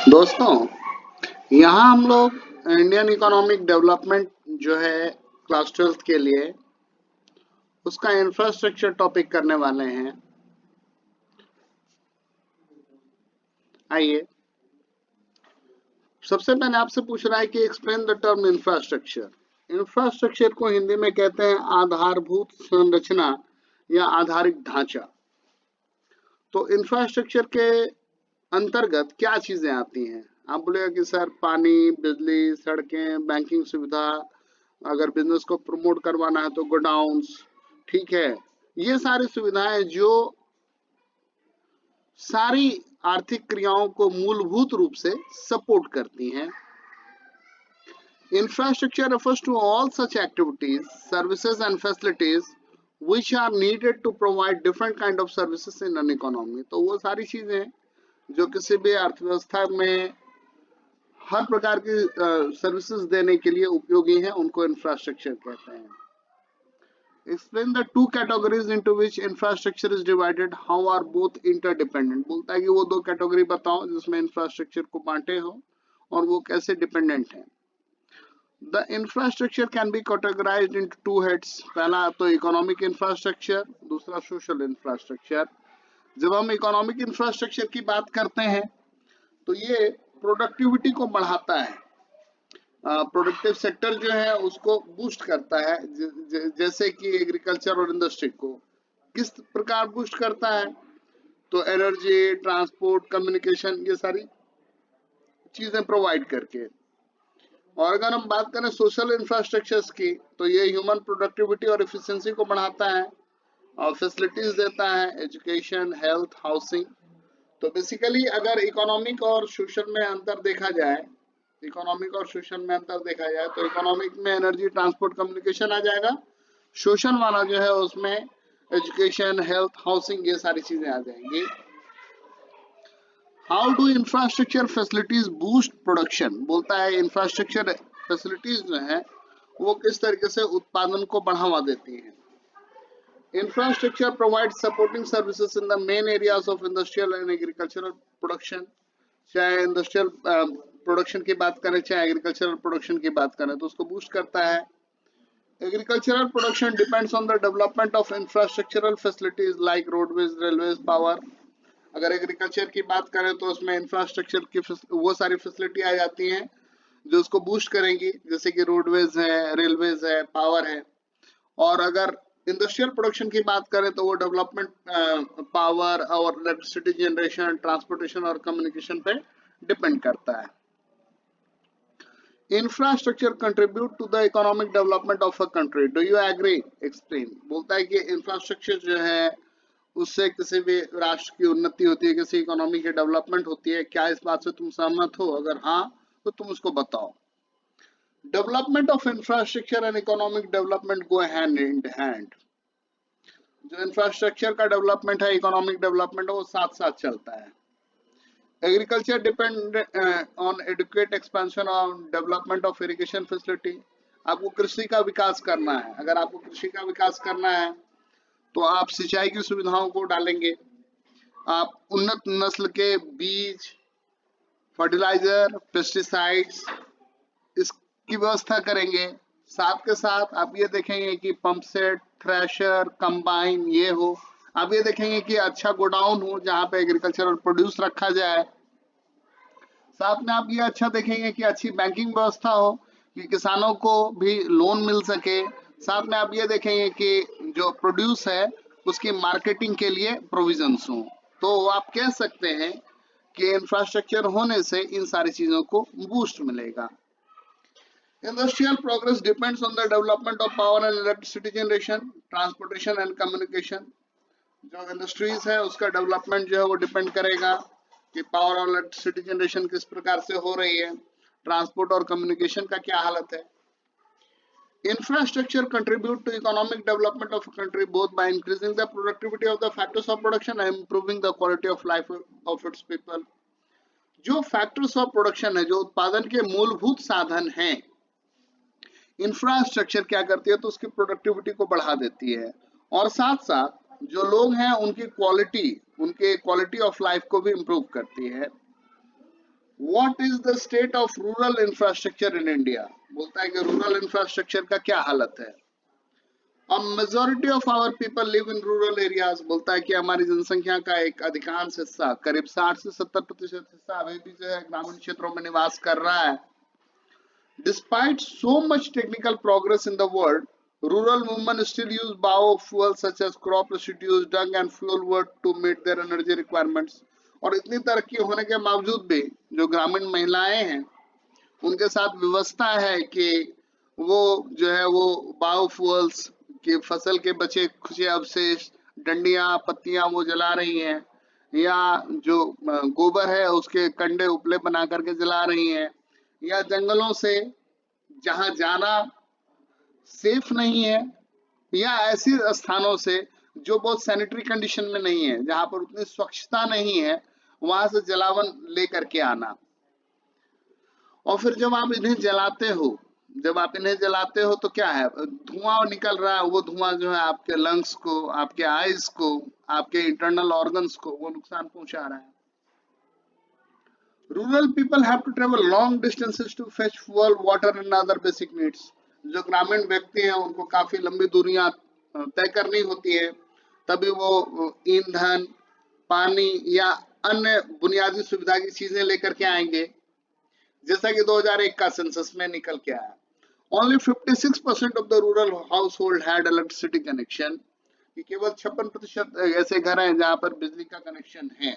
दोस्तों, यहाँ हम लोग इंडियन इकोनॉमिक डेवलपमेंट जो है क्लास 12th के लिए उसका इंफ्रास्ट्रक्चर टॉपिक करने वाले हैं। आइए, सबसे पहले आपसे पूछ रहा है कि explain the term infrastructure. Infrastructure को हिंदी में कहते हैं आधारभूत संरचना या आधारिक ढांचा। तो इंफ्रास्ट्रक्चर के अंतर्गत क्या चीजें आती हैं? आप बोलेगा कि सर पानी, बिजली, सड़कें, बैंकिंग सुविधा, अगर बिजनेस को प्रमोट करवाना है तो गोडाउन्स, ठीक है। ये सारी सुविधाएं जो सारी आर्थिक क्रियाओं को मूलभूत रूप से सपोर्ट करती हैं। Infrastructure refers to all such activities, services and facilities which are needed to provide different kind of services in an economy। तो वो सारी चीजें जो किसी भी अर्थव्यवस्था में हर प्रकार की सर्विसेज देने के लिए उपयोगी हैं, उनको इंफ्रास्ट्रक्चर कहते हैं। Explain the two categories into which infrastructure is divided. How are both interdependent? बोलता है कि वो दो कैटेगरी बताओ जिसमें इंफ्रास्ट्रक्चर को बांटे हो और वो कैसे डिपेंडेंट हैं। The infrastructure can be categorized into two heads. पहला तो इकोनॉमिक इंफ्रास्ट्रक्चर, दूसरा सोशल इंफ्रास्ट्रक्चर। जब हम इकोनॉमिक इंफ्रास्ट्रक्चर की बात करते हैं तो ये प्रोडक्टिविटी को बढ़ाता है, प्रोडक्टिव सेक्टर जो है उसको बूस्ट करता है। जैसे कि एग्रीकल्चर और इंडस्ट्री को किस प्रकार बूस्ट करता है, तो एनर्जी, ट्रांसपोर्ट, कम्युनिकेशन, ये सारी चीजें प्रोवाइड करके। और अगर हम बात करें सोशल इंफ्रास्ट्रक्चर्स की, तो ये ह्यूमन प्रोडक्टिविटी और एफिशिएंसी को बढ़ाता है और फैसिलिटीज देता है, एजुकेशन, हेल्थ, हाउसिंग। तो बेसिकली अगर इकोनॉमिक और सोशल में अंतर देखा जाए, इकोनॉमिक और सोशल में अंतर देखा जाए तो इकोनॉमिक में एनर्जी, ट्रांसपोर्ट, कम्युनिकेशन आ जाएगा। सोशल वाला जो है उसमें एजुकेशन, हेल्थ, हाउसिंग, ये सारी चीजें आ जाएंगी। How do infrastructure facilities boost production? बोलता है इंफ्रास्ट्रक्चर फैसिलिटीज जो है वो किस तरीके से उत्पादन को बढ़ावा देती है। Infrastructure provide supporting services in the main areas of industrial and agricultural production. चाहे इंडस्ट्रियल प्रोडक्शन की बात करें, चाहे एग्रीकल्चरल प्रोडक्शन की बात करें, तो उसको बूस्ट करता है। Agricultural production depends on the development of infrastructural facilities like roadways, railways, power. अगर एग्रीकल्चर की बात करें तो उसमें इंफ्रास्ट्रक्चर की वो सारी फैसिलिटी आ जाती हैं जो उसको बूस्ट करेंगी, जैसे कि रोडवेज है, रेलवेज है, पावर है। और अगर इंडस्ट्रियल प्रोडक्शन की बात करें तो वो डेवलपमेंट पावर और इलेक्ट्रिसिटी जनरेशन, ट्रांसपोर्टेशन और कम्युनिकेशन पे डिपेंड करता है। Infrastructure contribute to the economic development of a country. Do you agree? Explain. बोलता है कि इंफ्रास्ट्रक्चर जो है उससे किसी भी राष्ट्र की उन्नति होती है, किसी इकोनॉमी की डेवलपमेंट होती है। क्या इस बात से तुम सहमत हो? अगर हाँ तो तुम उसको बताओ। Development of infrastructure and economic development go hand in hand. जो इंफ्रास्ट्रक्चर का डेवलपमेंट है, इकोनॉमिक डेवलपमेंट है, वो साथ साथ चलता है। Agriculture depend on adequate expansion on development of irrigation facility. आपको कृषि का विकास करना है, अगर आपको कृषि का विकास करना है तो आप सिंचाई की सुविधाओं को डालेंगे, आप उन्नत नस्ल के बीज, फर्टिलाइजर, पेस्टिसाइड्स, इसकी व्यवस्था करेंगे। साथ के साथ आप ये देखेंगे कि पंप सेट, थ्रेशर, कंबाइन ये हो। आप ये देखेंगे कि अच्छा गोडाउन हो जहाँ पे एग्रीकल्चरल प्रोड्यूस रखा जाए। साथ में आप ये अच्छा देखेंगे कि अच्छी बैंकिंग व्यवस्था हो कि किसानों को भी लोन मिल सके। साथ में आप ये देखेंगे कि जो प्रोड्यूस है उसकी मार्केटिंग के लिए प्रोविजंस हो। तो आप कह सकते हैं कि इंफ्रास्ट्रक्चर होने से इन सारी चीजों को बूस्ट मिलेगा। Industrial progress depends on the development of power and electricity generation, transportation and communication। जो इंडस्ट्रीज है उसका डेवलपमेंट जो है वो डिपेंड करेगा कि पावर और इलेक्ट्रिसिटी जनरेशन किस प्रकार से हो रही है, ट्रांसपोर्ट और कम्युनिकेशन का क्या हालत है। Infrastructure contribute to economic development of a country both by increasing the productivity of the factors of production and improving the quality of life of its people। जो फैक्टर्स ऑफ प्रोडक्शन है, जो उत्पादन के मूलभूत साधन हैं, इंफ्रास्ट्रक्चर क्या करती है तो उसकी प्रोडक्टिविटी को बढ़ा देती है और साथ साथ जो लोग हैं उनकी क्वालिटी ऑफ लाइफ को भी इम्प्रूव करती है। What is the state of rural infrastructure in India, बोलता है कि रूरल इंफ्रास्ट्रक्चर का क्या हालत है। A majority of our people live in rural areas, बोलता है कि हमारी जनसंख्या का एक अधिकांश हिस्सा करीब 60 से 70% हिस्सा अभी भी जो है ग्रामीण क्षेत्रों में निवास कर रहा है। Despite so much technical progress in the world, rural women still use biofuels such as crop residues, dung and fuel wood to meet their energy requirements. और इतनी तरक्की होने के बावजूद भी जो ग्रामीण महिलाएं हैं उनके साथ व्यवस्था है कि वो जो है वो बायोफ्यूल्स की फसल के बचे खुचे अवशेष, डंडियां, पत्तियां वो जला रही हैं, या जो गोबर है उसके कंडे उपले बना करके जला रही हैं, या जंगलों से जहां जाना सेफ नहीं है या ऐसे स्थानों से जो बहुत सैनिटरी कंडीशन में नहीं है, जहां पर उतनी स्वच्छता नहीं है, वहां से जलावन लेकर के आना। और फिर जब आप इन्हें जलाते हो तो क्या है, धुआं निकल रहा है, वो धुआं जो है आपके लंग्स को, आपके आईज को, आपके इंटरनल ऑर्गन्स को वो नुकसान पहुंचा रहा है। Rural people have to travel long distances to fetch fuel, water and other basic needs. जो ग्रामीण व्यक्ति हैं उनको काफी लंबी दूरियां तय करनी होती है, तभी वो ईंधन, पानी या अन्य बुनियादी सुविधा की चीजें लेकर के आएंगे। जैसा कि 2001 का सेंसस में निकल के आया, only 56% of the rural house hold had electricity connection, कि केवल 56% ऐसे घर हैं जहां पर बिजली का कनेक्शन है।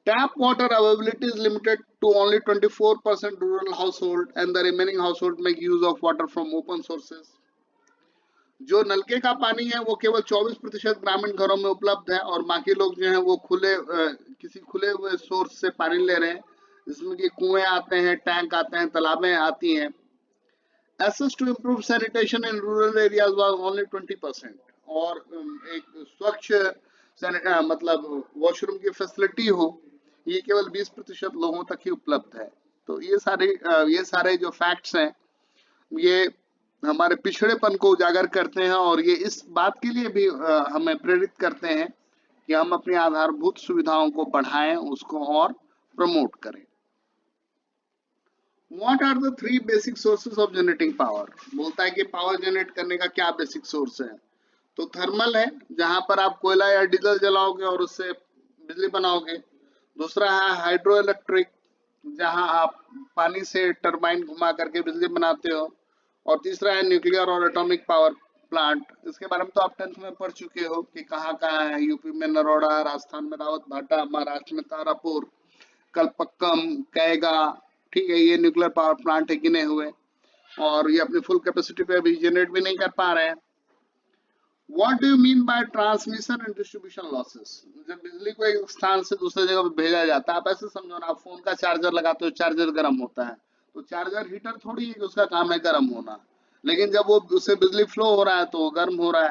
Tap water availability is limited to only 24% rural household and the remaining household make use of water from open sources. जो नलके का पानी है वो केवल 24% ग्रामीण घरों में उपलब्ध है और बाकी लोग जो है वो किसी खुले हुए सोर्स से पानी ले रहे हैं, जिसमें कि कुएं आते हैं, टैंक आते हैं, तालाबें आती हैं। Efforts to improve sanitation in rural areas was only 20%, और एक स्वच्छ मतलब वॉशरूम की फैसिलिटी हो, ये केवल 20% लोगों तक ही उपलब्ध है। तो ये सारे जो फैक्ट्स हैं ये हमारे पिछड़ेपन को उजागर करते हैं और ये इस बात के लिए भी हमें प्रेरित करते हैं कि हम अपनी आधारभूत सुविधाओं को बढ़ाएं, उसको और प्रमोट करें। What are the three basic sources of generating power? बोलता है कि पावर जनरेट करने का क्या बेसिक सोर्स है। तो थर्मल है, जहां पर आप कोयला या डीजल जलाओगे और उससे बिजली बनाओगे। दूसरा है हाइड्रो इलेक्ट्रिक, जहां आप पानी से टरबाइन घुमा करके बिजली बनाते हो। और तीसरा है न्यूक्लियर और एटॉमिक पावर प्लांट। इसके बारे में तो आप 10th में पढ़ चुके हो कि कहाँ कहाँ है, यूपी में नरोड़ा, राजस्थान में रावत भाटा, महाराष्ट्र में तारापुर, कलपक्कम, कैगा, ठीक है, ये न्यूक्लियर पावर प्लांट है गिने हुए, और ये अपनी फुल कैपेसिटी पे अभी जनरेट भी नहीं कर पा रहे हैं। What do you mean by transmission and distribution losses? जब बिजली को एक स्थान से दूसरे जगह पे भेजा जाता है, आप ऐसे समझो ना, आप फोन का चार्जर लगाते हो, चार्जर गर्म होता है, तो चार्जर हीटर थोड़ी है कि उसका काम है गर्म होना, लेकिन जब वो उससे बिजली फ्लो हो रहा है तो वो गर्म हो रहा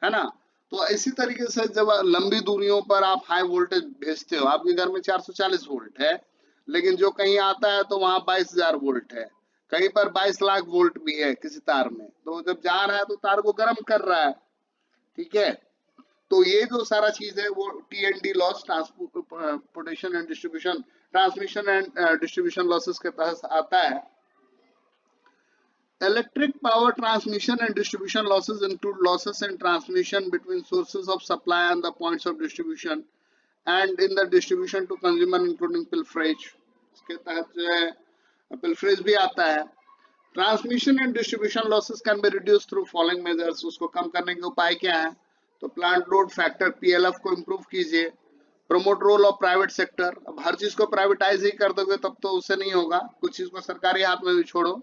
है ना। तो इसी तरीके से जब लंबी दूरियों पर आप हाई वोल्टेज भेजते हो, आपके घर में 440 वोल्ट है, लेकिन जो कहीं आता है तो वहां 22,000 वोल्ट है, कहीं पर 22 लाख वोल्ट भी है किसी तार में, तो जब जा रहा है तो तार को गर्म कर रहा है, ठीक है। तो ये जो सारा चीज है वो TND loss, transportation and distribution, transmission and distribution losses के तहत आता है। Electric power transmission and distribution losses include losses in transmission between sources of supply and the points of distribution and in the distribution to consumer including pilferage। इसके तहत जो है pilferage भी आता है। Transmission and distribution losses can be reduced through following measures। उसको कम करने के उपाय क्या है? तो प्लांट लोड फैक्टर PLF को इम्प्रूव कीजिए, promote role of private sector. अब हर चीज को प्राइवेटाइज ही कर दोगे तब तो उससे नहीं होगा, कुछ चीज को सरकारी हाथ में भी छोड़ो।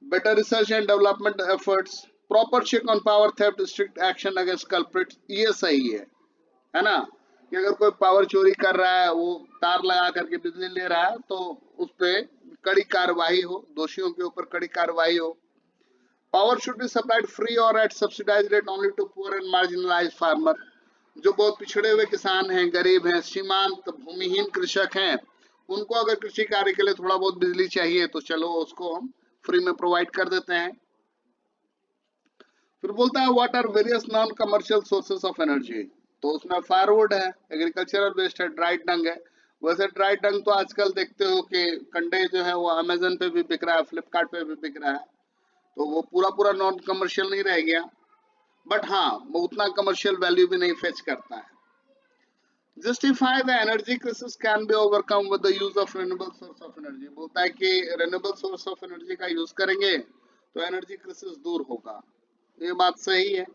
Better research and development efforts, proper check on power theft, strict action against culprits, ये सही है ना, कि अगर कोई पावर चोरी कर रहा है, वो तार लगा करके बिजली ले रहा है, तो उस पर कड़ी कार्रवाई हो, दोषियों के ऊपर कड़ी कार्रवाई हो। Power should be supplied free और at subsidised rate only to poor and marginalised farmer. जो बहुत पिछड़े हुए किसान हैं, गरीब हैं, सीमांत भूमिहीन कृषक हैं, उनको अगर कृषि कार्य के लिए थोड़ा बहुत बिजली चाहिए तो चलो उसको हम फ्री में प्रोवाइड कर देते हैं। फिर बोलता है what are various non commercial sources of energy. तो उसमें फायरवुड है, एग्रीकल्चरल वेस्ट है, ड्राइड डंग है, वैसे ड्राई टंग तो आजकल देखते हो कि कंडे जो है वो अमेजन पे भी बिक रहा है, फ्लिपकार्ट पे भी बिक रहा है, तो वो पूरा पूरा नॉन कमर्शियल नहीं रह गया, बट हाँ वो उतना कमर्शियल वैल्यू भी नहीं फेच करता है। Justify the energy crisis can be overcome with the use of renewable source of energy, बोलता है कि रिन्यूएबल सोर्स ऑफ एनर्जी का यूज करेंगे तो एनर्जी क्राइसिस दूर होगा। ये बात सही है।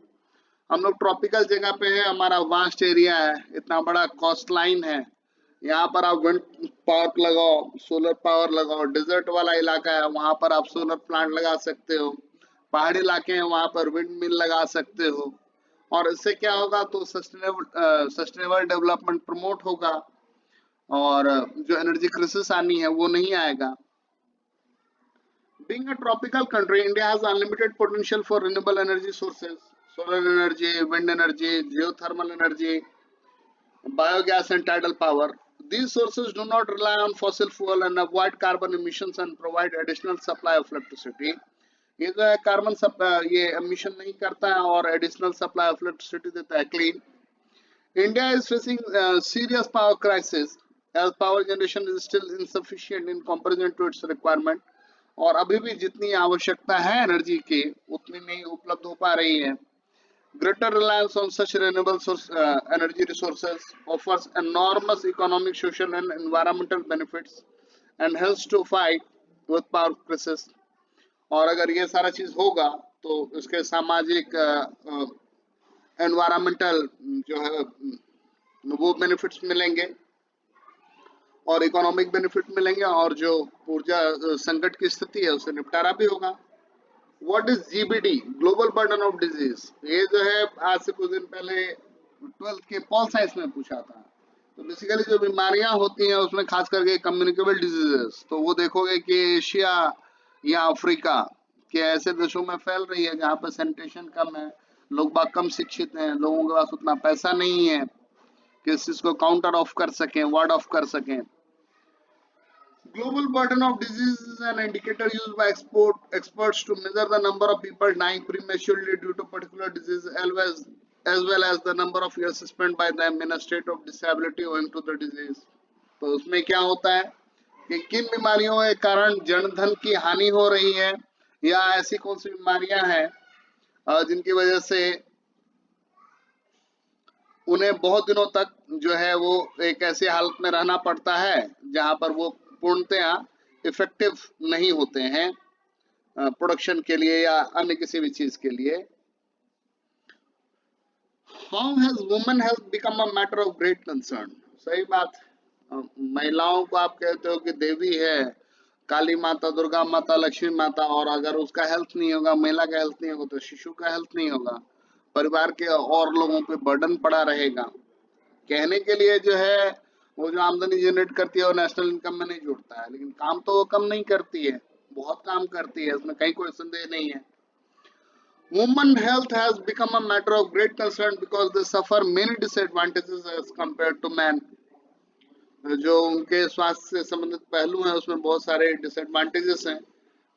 हम लोग ट्रॉपिकल जगह पे है, हमारा वास्ट एरिया है, इतना बड़ा कोस्ट लाइन है, यहाँ पर आप विंड पार्क लगाओ, सोलर पावर लगाओ, डिजर्ट वाला इलाका है वहां पर आप सोलर प्लांट लगा सकते हो, पहाड़ी इलाके हैं वहां पर विंड मिल लगा सकते हो, और इससे क्या होगा तो सस्टेनेबल डेवलपमेंट प्रमोट होगा, और जो एनर्जी क्राइसिस आनी है वो नहीं आएगा। Being a tropical country, India has unlimited potential for renewable energy sources, solar energy, wind energy, geothermal energy, biogas and tidal power. These sources do not rely on fossil fuel and avoid carbon emissions and provide additional supply of electricity. ये जो है carbon ये emission नहीं करता है और additional supply of electricity देता है, clean. India is facing serious power crisis as power generation is still insufficient in comparison to its requirement, और अभी भी जितनी आवश्यकता है एनर्जी की उतनी नहीं उपलब्ध हो पा रही है। Greater reliance on such renewable energy resources offers enormous economic, social, and environmental benefits and helps to fight with power crisis. और अगर ये सारा चीज होगा तो इसके सामाजिक एनवायरमेंटल जो है वो बेनिफिट्स मिलेंगे और इकोनॉमिक बेनिफिट मिलेंगे, और जो ऊर्जा संकट की स्थिति है उससे निपटारा भी होगा। What is GBD, global burden of disease, ये जो है आज से कुछ दिन पहले 12th के पॉल साइंस में पूछा था। तो बेसिकली जो बीमारियां होती हैं उसमें खास करके कम्युनिकेबल डिजीजेस, तो वो देखोगे कि एशिया या अफ्रीका के ऐसे देशों में फैल रही है जहाँ पर सैनिटेशन कम है, लोग बाग कम शिक्षित हैं, लोगों के पास उतना पैसा नहीं है कि इस चीज को काउंटर ऑफ कर सकें, वार्ड ऑफ कर सकें। Global burden of disease is an indicator used by experts to measure the number of people dying prematurely due to particular disease, as well as the number of years spent by them in a state of disability owing to the disease. तो उसमें क्या होता है कि किन बीमारियों के कारण जनधन की हानि हो रही है, या ऐसी कौन सी बीमारियां हैं जिनकी वजह से उन्हें बहुत दिनों तक जो है वो एक ऐसी हालत में रहना पड़ता है जहां पर वो पूर्णतया इफेक्टिव नहीं होते हैं प्रोडक्शन के लिए या अन्य किसी भी चीज के लिए। How has women health become a matter of great concern, सही बात। महिलाओं को आप कहते हो कि देवी है, काली माता, दुर्गा माता, लक्ष्मी माता, और अगर उसका हेल्थ नहीं होगा, महिला का हेल्थ नहीं होगा तो शिशु का हेल्थ नहीं होगा, परिवार के और लोगों पे बर्डन पड़ा रहेगा। कहने के लिए जो है वो जो आमदनी जनरेट करती है वो नेशनल इनकम में नहीं जुड़ता है, लेकिन काम तो वो कम नहीं करती है, बहुत काम करती है, इसमें कहीं कोई संदेह नहीं है। Women health has become a matter of great concern because they suffer many disadvantages as compared to man. जो उनके स्वास्थ्य से संबंधित पहलू हैं उसमें बहुत सारे डिसएडवांटेजेस हैं।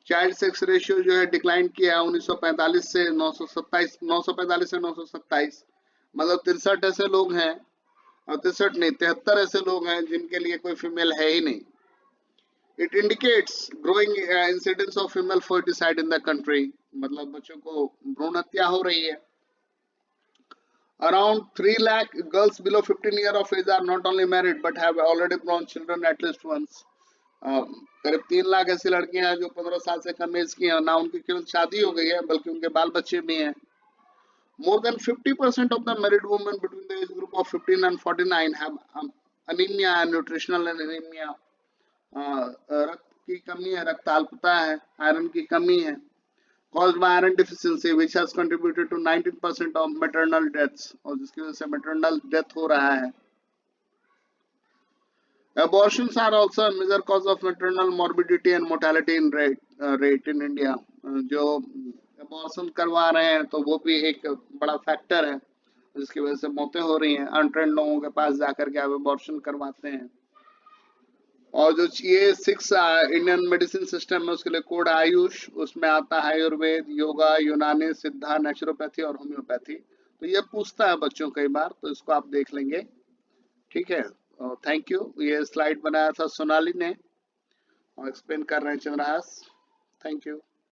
चाइल्ड सेक्स रेशियो जो है डिक्लाइन किया 1945 से 945 से 927, मतलब 63 ऐसे लोग हैं, और 63 नहीं 73 ऐसे लोग हैं जिनके लिए कोई फीमेल है ही नहीं। It indicates growing incidence of female foeticide in the country, मतलब बच्चों को भ्रूण हत्या हो रही है। Around 3 lakh girls below 15 years of age are not only married but have already grown children at least once. करीब 3 लाख ऐसी लड़कियां हैं जो 15 साल से कम एज की हैं, ना उनकी केवल शादी हो गई है बल्कि उनके बाल बच्चे भी हैं। More than 50% of the married women between the age group of 15 and 49 have anemia and nutritional anemia. रक्त की कमी है, रक्त अल्पता है, आयरन की कमी है, caused by iron deficiency which has contributed to 19% of maternal deaths, और जिसकी वजह से maternal death हो रहा है। Abortions are also a major cause of maternal morbidity and mortality in rate in India. जो abortion करवा रहे हैं तो वो भी एक बड़ा फैक्टर है जिसकी वजह से मौतें हो रही हैं। अनट्रेंड लोगों के पास जाकर के आप abortion करवाते हैं। और जो ये 6 इंडियन मेडिसिन सिस्टम है उसके लिए कोड आयुष, उसमें आता है आयुर्वेद, योगा, यूनानी, सिद्धा, नेचुरोपैथी और होम्योपैथी। तो ये पूछता है बच्चों कई बार, तो इसको आप देख लेंगे, ठीक है। Thank you. ये स्लाइड बनाया था सोनाली ने और एक्सप्लेन कर रहे हैं चंद्रहास। Thank you.